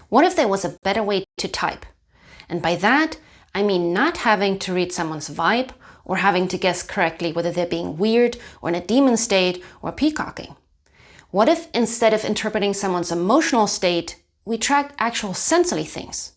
What if there was a better way to type? And by that, I mean not having to read someone's vibe or having to guess correctly whether they're being weird or in a demon state or peacocking. What if instead of interpreting someone's emotional state, we tracked actual sensory things?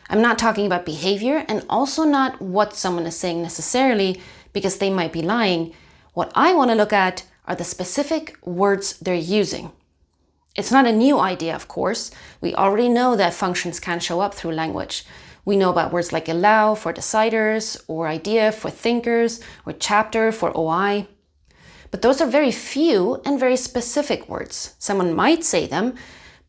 I'm not talking about behavior and also not what someone is saying necessarily because they might be lying. What I want to look at are the specific words they're using. It's not a new idea, of course. We already know that functions can show up through language. We know about words like allow for deciders, or idea for thinkers, or chapter for OI. But those are very few and very specific words. Someone might say them,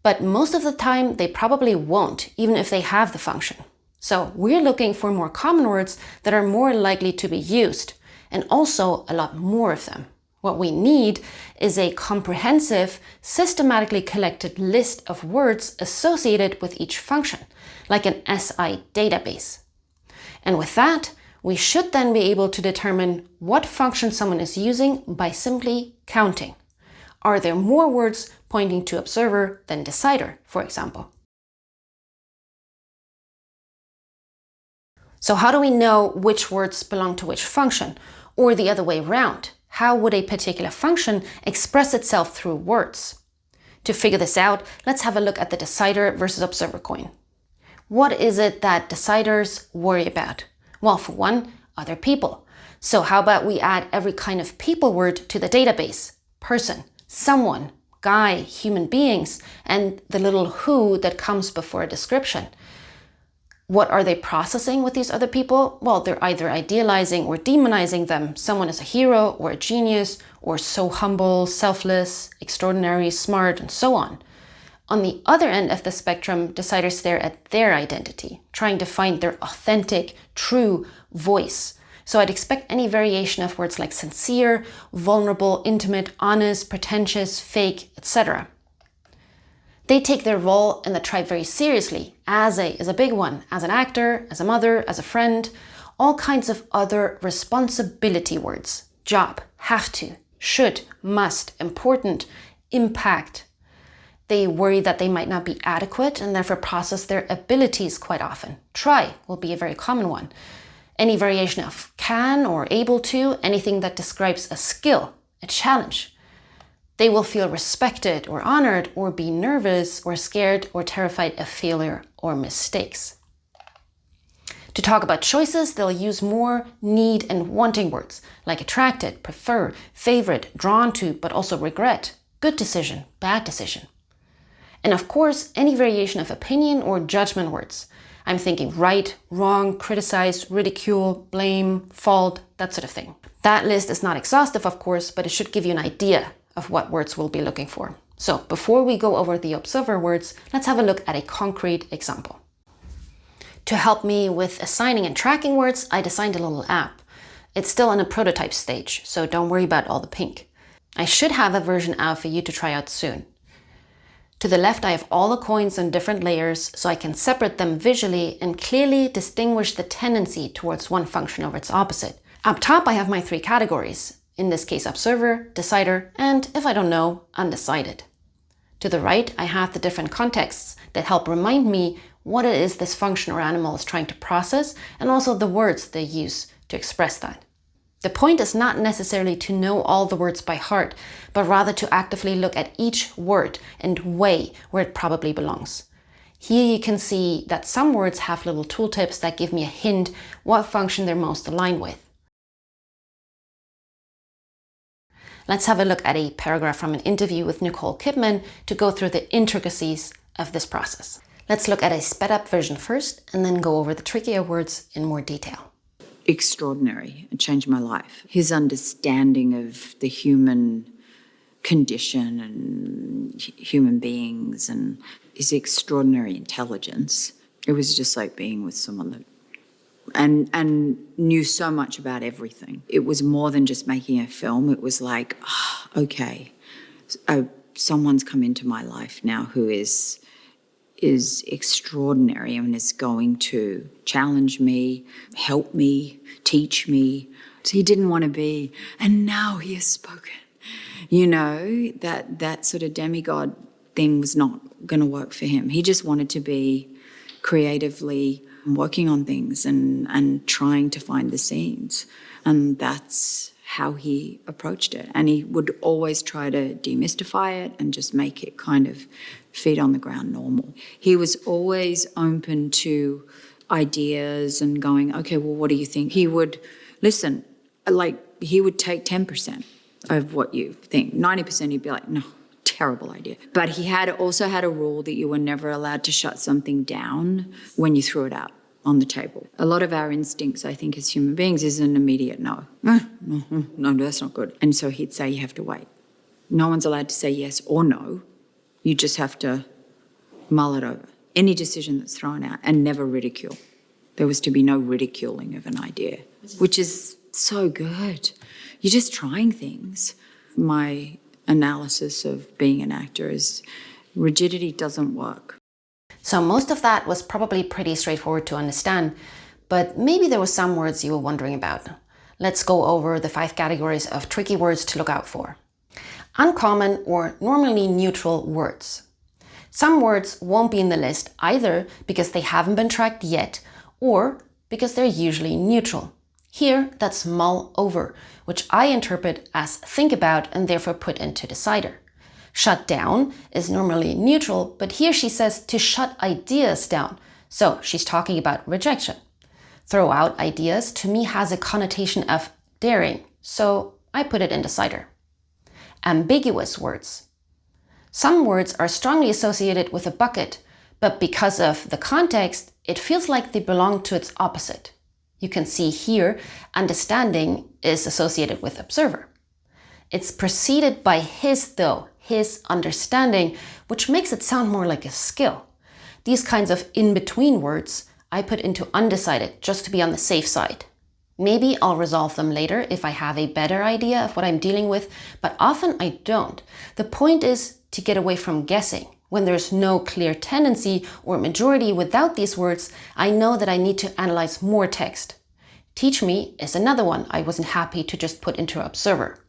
but most of the time they probably won't, even if they have the function. So we're looking for more common words that are more likely to be used, and also a lot more of them. What we need is a comprehensive, systematically collected list of words associated with each function, like an SI database. And with that, we should then be able to determine what function someone is using by simply counting. Are there more words pointing to observer than decider, for example? So how do we know which words belong to which function, or the other way around? How would a particular function express itself through words? To figure this out, let's have a look at the decider versus observer coin. What is it that deciders worry about? Well, for one, other people. So how about we add every kind of people word to the database? Person, someone, guy, human beings, and the little who that comes before a description. What are they processing with these other people? Well, they're either idealizing or demonizing them. Someone is a hero or a genius or so humble, selfless, extraordinary, smart, and so on. On the other end of the spectrum, deciders stare at their identity, trying to find their authentic, true voice. So I'd expect any variation of words like sincere, vulnerable, intimate, honest, pretentious, fake, etc. They take their role in the tribe very seriously. As a big one, as an actor, as a mother, as a friend, all kinds of other responsibility words. Job, have to, should, must, important, impact. They worry that they might not be adequate and therefore process their abilities quite often. Try will be a very common one. Any variation of can or able to, anything that describes a skill, a challenge. They will feel respected or honored or be nervous or scared or terrified of failure or mistakes. To talk about choices, they'll use more need and wanting words like attracted, prefer, favorite, drawn to, but also regret, good decision, bad decision. And of course, any variation of opinion or judgment words. I'm thinking right, wrong, criticize, ridicule, blame, fault, that sort of thing. That list is not exhaustive, of course, but it should give you an idea of what words we'll be looking for. So before we go over the observer words, let's have a look at a concrete example. To help me with assigning and tracking words, I designed a little app. It's still in a prototype stage, so don't worry about all the pink. I should have a version out for you to try out soon. To the left, I have all the coins in different layers so I can separate them visually and clearly distinguish the tendency towards one function over its opposite. Up top, I have my 3 categories. In this case, observer, decider, and, if I don't know, undecided. To the right, I have the different contexts that help remind me what it is this function or animal is trying to process, and also the words they use to express that. The point is not necessarily to know all the words by heart, but rather to actively look at each word and weigh where it probably belongs. Here you can see that some words have little tooltips that give me a hint what function they're most aligned with. Let's have a look at a paragraph from an interview with Nicole Kidman to go through the intricacies of this process. Let's look at a sped up version first and then go over the trickier words in more detail. Extraordinary. It changed my life. His understanding of the human condition and human beings and his extraordinary intelligence. It was just like being with someone that and knew so much about everything. It was more than just making a film. It was like, okay, someone's come into my life now who is extraordinary and is going to challenge me, help me, teach me. So he didn't want to be, and now he has spoken. You know, that sort of demigod thing was not going to work for him. He just wanted to be creatively working on things and trying to find the scenes. And that's how he approached it. And he would always try to demystify it and just make it kind of feet on the ground normal. He was always open to ideas and going, okay, well, what do you think? He would listen, like he would take 10% of what you think. 90% he'd be like, no, terrible idea. But he also had a rule that you were never allowed to shut something down when you threw it out on the table. A lot of our instincts, I think, as human beings is an immediate no. No, that's not good. And so he'd say, you have to wait. No one's allowed to say yes or no. You just have to mull it over. Any decision that's thrown out, and never ridicule. There was to be no ridiculing of an idea, which is so good. You're just trying things. My analysis of being an actor is rigidity doesn't work. So most of that was probably pretty straightforward to understand, but maybe there were some words you were wondering about. Let's go over the 5 categories of tricky words to look out for. Uncommon or normally neutral words. Some words won't be in the list either because they haven't been tracked yet or because they're usually neutral. Here, that's mull over, which I interpret as think about and therefore put into decider. Shut down is normally neutral, but here she says to shut ideas down. So she's talking about rejection. Throw out ideas to me has a connotation of daring, so I put it in decider. Ambiguous words. Some words are strongly associated with a bucket, but because of the context, it feels like they belong to its opposite. You can see here, understanding is associated with observer. It's preceded by his though, his understanding, which makes it sound more like a skill. These kinds of in-between words I put into undecided just to be on the safe side. Maybe I'll resolve them later if I have a better idea of what I'm dealing with, but often I don't. The point is to get away from guessing. When there's no clear tendency or majority without these words, I know that I need to analyze more text. Teach me is another one I wasn't happy to just put into observer.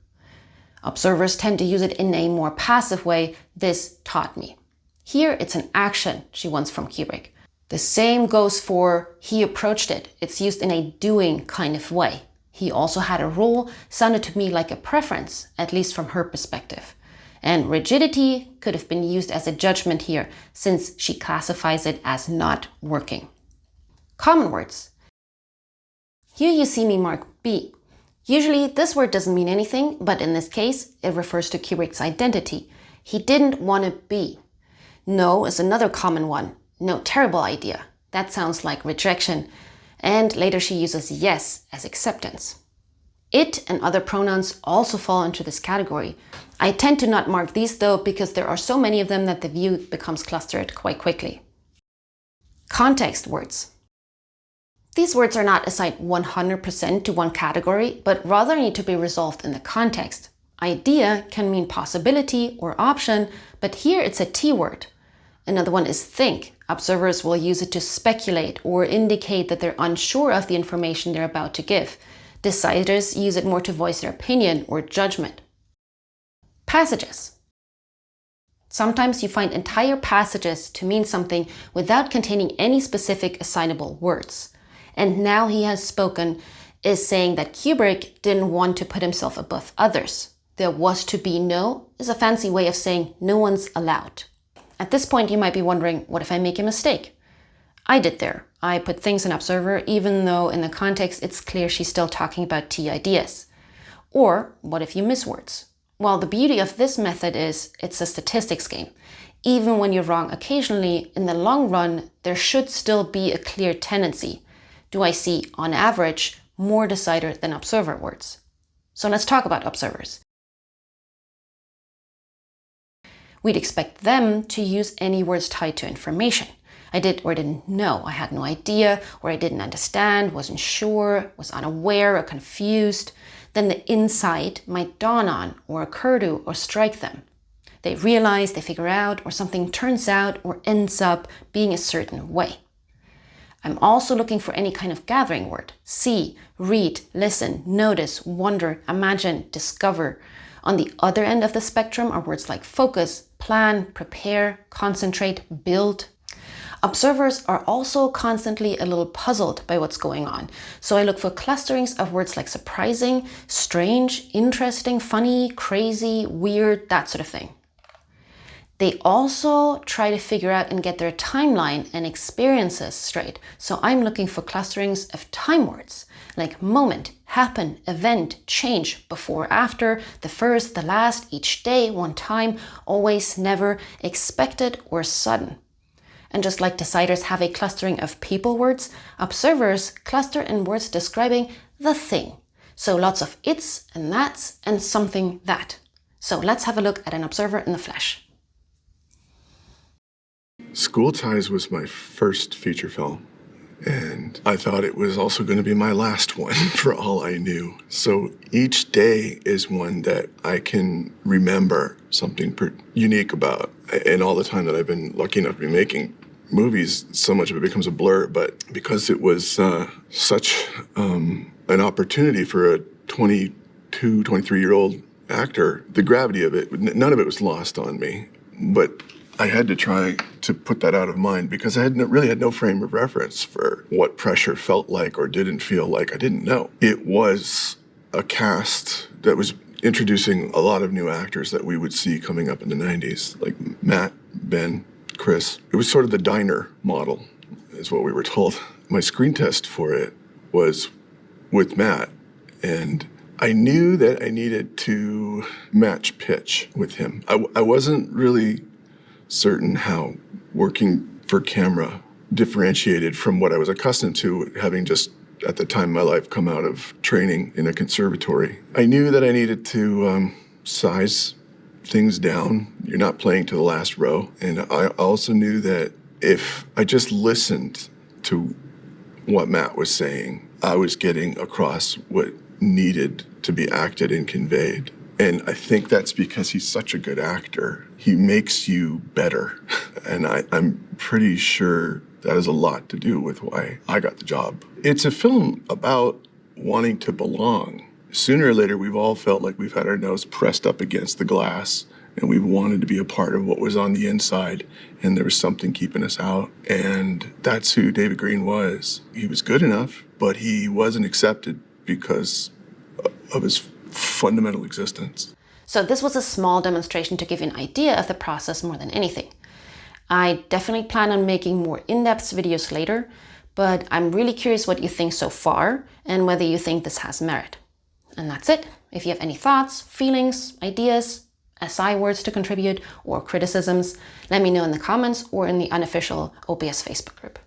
Observers tend to use it in a more passive way. This taught me. Here it's an action she wants from Kubrick. The same goes for he approached it. It's used in a doing kind of way. He also had a role, sounded to me like a preference, at least from her perspective. And rigidity could have been used as a judgment here, since she classifies it as not working. Common words. Here you see me mark B. Usually this word doesn't mean anything, but in this case, it refers to Kubrick's identity. He didn't want to be. No is another common one. No, terrible idea. That sounds like rejection. And later she uses yes as acceptance. It and other pronouns also fall into this category. I tend to not mark these though because there are so many of them that the view becomes clustered quite quickly. Context words. These words are not assigned 100% to one category, but rather need to be resolved in the context. Idea can mean possibility or option, but here it's a T word. Another one is think. Observers will use it to speculate or indicate that they're unsure of the information they're about to give. Deciders use it more to voice their opinion or judgment. Passages. Sometimes you find entire passages to mean something without containing any specific assignable words. And now he has spoken is saying that Kubrick didn't want to put himself above others. There was to be no is a fancy way of saying no one's allowed. At this point you might be wondering, what if I make a mistake? I did there. I put things in observer even though in the context it's clear she's still talking about T ideas. Or what if you miss words? Well, the beauty of this method is it's a statistics game. Even when you're wrong occasionally, in the long run, there should still be a clear tendency. Do I see, on average, more decider than observer words? So let's talk about observers. We'd expect them to use any words tied to information. I did or didn't know, I had no idea, or I didn't understand, wasn't sure, was unaware or confused. Then the insight might dawn on or occur to or strike them. They realize, they figure out, or something turns out or ends up being a certain way. I'm also looking for any kind of gathering word. See, read, listen, notice, wonder, imagine, discover. On the other end of the spectrum are words like focus, plan, prepare, concentrate, build. Observers are also constantly a little puzzled by what's going on, so I look for clusterings of words like surprising, strange, interesting, funny, crazy, weird, that sort of thing. They also try to figure out and get their timeline and experiences straight, so I'm looking for clusterings of time words, like moment, happen, event, change, before, after, the first, the last, each day, one time, always, never, expected, or sudden. And just like deciders have a clustering of people words, observers cluster in words describing the thing. So lots of it's and that's and something that. So let's have a look at an observer in the flesh. School Ties was my first feature film, and I thought it was also going to be my last one for all I knew. So each day is one that I can remember something unique about. And all the time that I've been lucky enough to be making movies, so much of it becomes a blur. But because it was such an opportunity for a 22, 23-year-old actor, the gravity of it, none of it was lost on me. But I had to try to put that out of mind because I really had no frame of reference for what pressure felt like or didn't feel like. I didn't know. It was a cast that was introducing a lot of new actors that we would see coming up in the 90s, like Matt, Ben, Chris. It was sort of the diner model, is what we were told. My screen test for it was with Matt, and I knew that I needed to match pitch with him. I wasn't really certain how working for camera differentiated from what I was accustomed to, having just at the time in my life come out of training in a conservatory. I knew that I needed to size things down. You're not playing to the last row. And I also knew that if I just listened to what Matt was saying, I was getting across what needed to be acted and conveyed. And I think that's because he's such a good actor. He makes you better. And I'm pretty sure that has a lot to do with why I got the job. It's a film about wanting to belong. Sooner or later, we've all felt like we've had our nose pressed up against the glass and we wanted to be a part of what was on the inside, and there was something keeping us out. And that's who David Green was. He was good enough, but he wasn't accepted because of his fundamental existence. So this was a small demonstration to give you an idea of the process more than anything. I definitely plan on making more in-depth videos later, but I'm really curious what you think so far and whether you think this has merit. And that's it. If you have any thoughts, feelings, ideas, SI words to contribute, or criticisms, let me know in the comments or in the Unofficial OPS Facebook group.